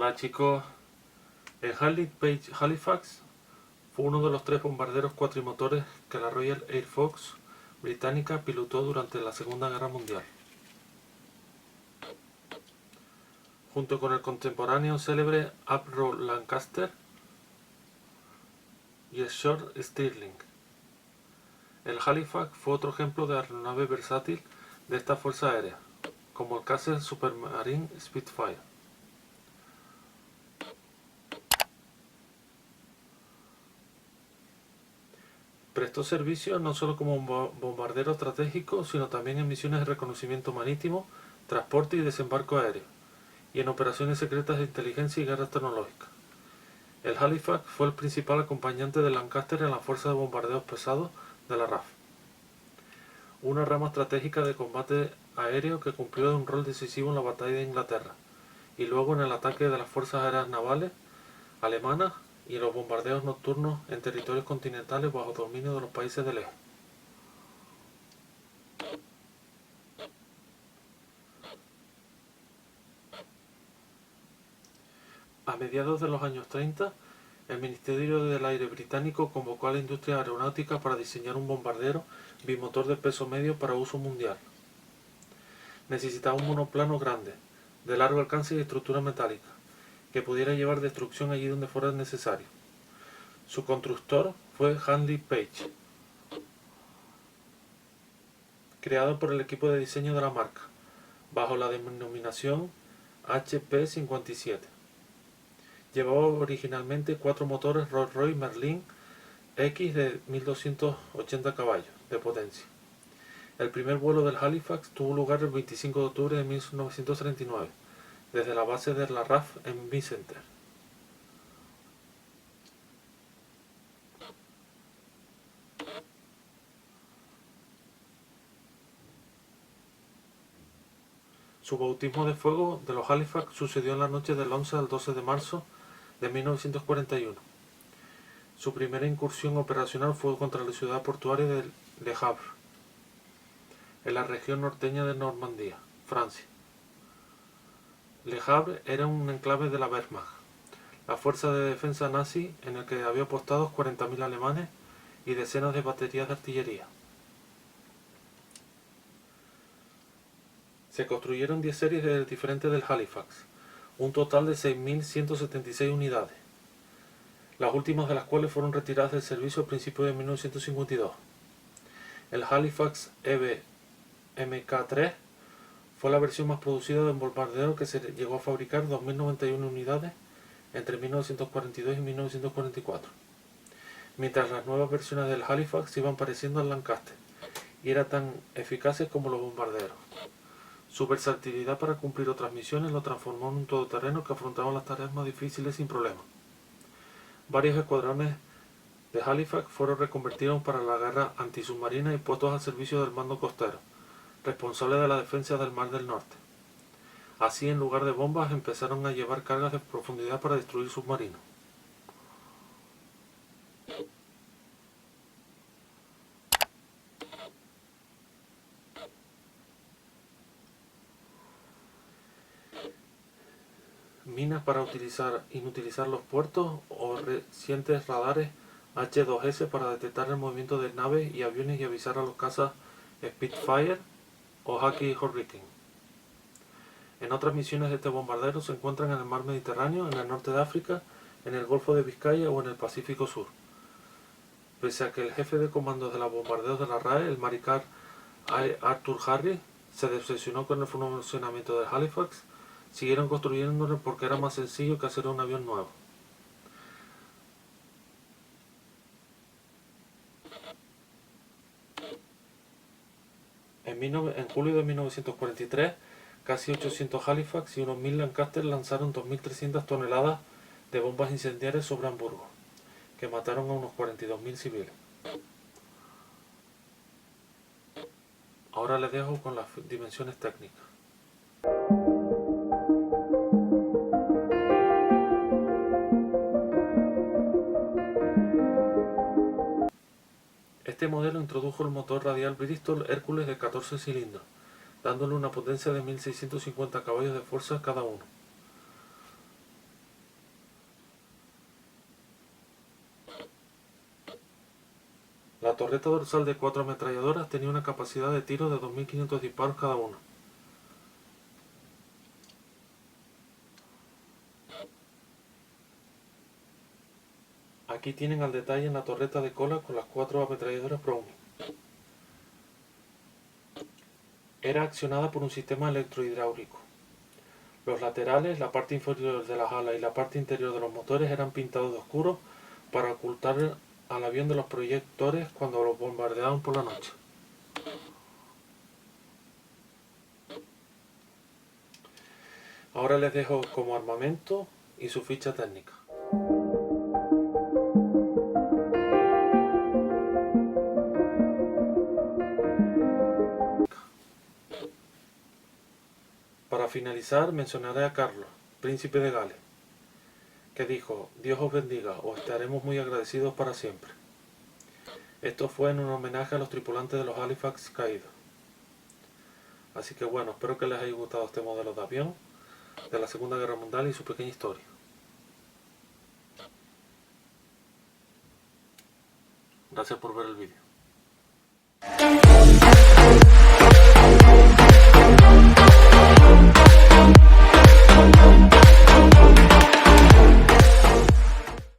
Hola chicos, el Harley Page Halifax fue uno de los 3 bombarderos cuatrimotores que la Royal Air Force británica pilotó durante la Segunda Guerra Mundial. Junto con el contemporáneo célebre Avro Lancaster y el Short Stirling. El Halifax fue otro ejemplo de aeronave versátil de esta fuerza aérea, como el Castle Supermarine Spitfire. Prestó servicio no solo como bombardero estratégico, sino también en misiones de reconocimiento marítimo, transporte y desembarco aéreo, y en operaciones secretas de inteligencia y guerras tecnológicas. El Halifax fue el principal acompañante de Lancaster en la fuerza de bombardeos pesados de la RAF, una rama estratégica de combate aéreo que cumplió un rol decisivo en la batalla de Inglaterra, y luego en el ataque de las fuerzas aéreas navales alemanas y los bombardeos nocturnos en territorios continentales bajo dominio de los países del eje. A mediados de los años 30, el Ministerio del Aire británico convocó a la industria aeronáutica para diseñar un bombardero bimotor de peso medio para uso mundial. Necesitaba un monoplano grande, de largo alcance y estructura metálica, que pudiera llevar destrucción allí donde fuera necesario. Su constructor fue Handley Page, creado por el equipo de diseño de la marca, bajo la denominación HP-57. Llevaba originalmente 4 motores Rolls-Royce Merlin X de 1280 caballos de potencia. El primer vuelo del Halifax tuvo lugar el 25 de octubre de 1939, desde la base de la RAF en Vicenter. Su bautismo de fuego de los Halifax sucedió en la noche del 11 al 12 de marzo de 1941. Su primera incursión operacional fue contra la ciudad portuaria de Le Havre, en la región norteña de Normandía, Francia. Le Havre era un enclave de la Wehrmacht, la fuerza de defensa nazi en el que había apostados 40.000 alemanes y decenas de baterías de artillería. Se construyeron 10 series diferentes del Halifax, un total de 6.176 unidades, las últimas de las cuales fueron retiradas del servicio a principios de 1952. El Halifax EB Mk3 fue la versión más producida de un bombardero que se llegó a fabricar 2.091 unidades entre 1942 y 1944, mientras las nuevas versiones del Halifax iban pareciendo al Lancaster y eran tan eficaces como los bombarderos. Su versatilidad para cumplir otras misiones lo transformó en un todoterreno que afrontaba las tareas más difíciles sin problemas. Varios escuadrones de Halifax fueron reconvertidos para la guerra antisubmarina y puestos al servicio del mando costero, responsable de la defensa del Mar del Norte. Así, en lugar de bombas, empezaron a llevar cargas de profundidad para destruir submarinos. Minas para inutilizar los puertos o recientes radares H-2S para detectar el movimiento de naves y aviones y avisar a los cazas Spitfire o Hawker Hurricane. En otras misiones de este bombardero se encuentran en el mar Mediterráneo, en el norte de África, en el Golfo de Vizcaya o en el Pacífico Sur. Pese a que el jefe de comandos de los bombarderos de la RAE, el mariscal Arthur Harris, se decepcionó con el funcionamiento del Halifax, siguieron construyéndolo porque era más sencillo que hacer un avión nuevo. En julio de 1943, casi 800 Halifax y unos 1000 Lancaster lanzaron 2.300 toneladas de bombas incendiarias sobre Hamburgo, que mataron a unos 42.000 civiles. Ahora les dejo con las dimensiones técnicas. Este modelo introdujo el motor radial Bristol Hercules de 14 cilindros, dándole una potencia de 1.650 caballos de fuerza cada uno. torreta dorsal de 4 ametralladoras tenía una capacidad de tiro de 2500 disparos cada una. Aquí tienen al detalle en la torreta de cola con las 4 ametralladoras Browning. Era accionada por un sistema electrohidráulico. Los laterales, la parte inferior de las alas y la parte interior de los motores eran pintados de oscuro para ocultar al avión de los proyectores cuando los bombardeaban por la noche. Ahora les dejo como armamento y su ficha técnica. Para finalizar, mencionaré a Carlos, príncipe de Gales, que dijo: Dios os bendiga, os estaremos muy agradecidos para siempre. Esto fue en un homenaje a los tripulantes de los Halifax caídos. Así que bueno, espero que les haya gustado este modelo de avión de la Segunda Guerra Mundial y su pequeña historia. Gracias por ver el vídeo.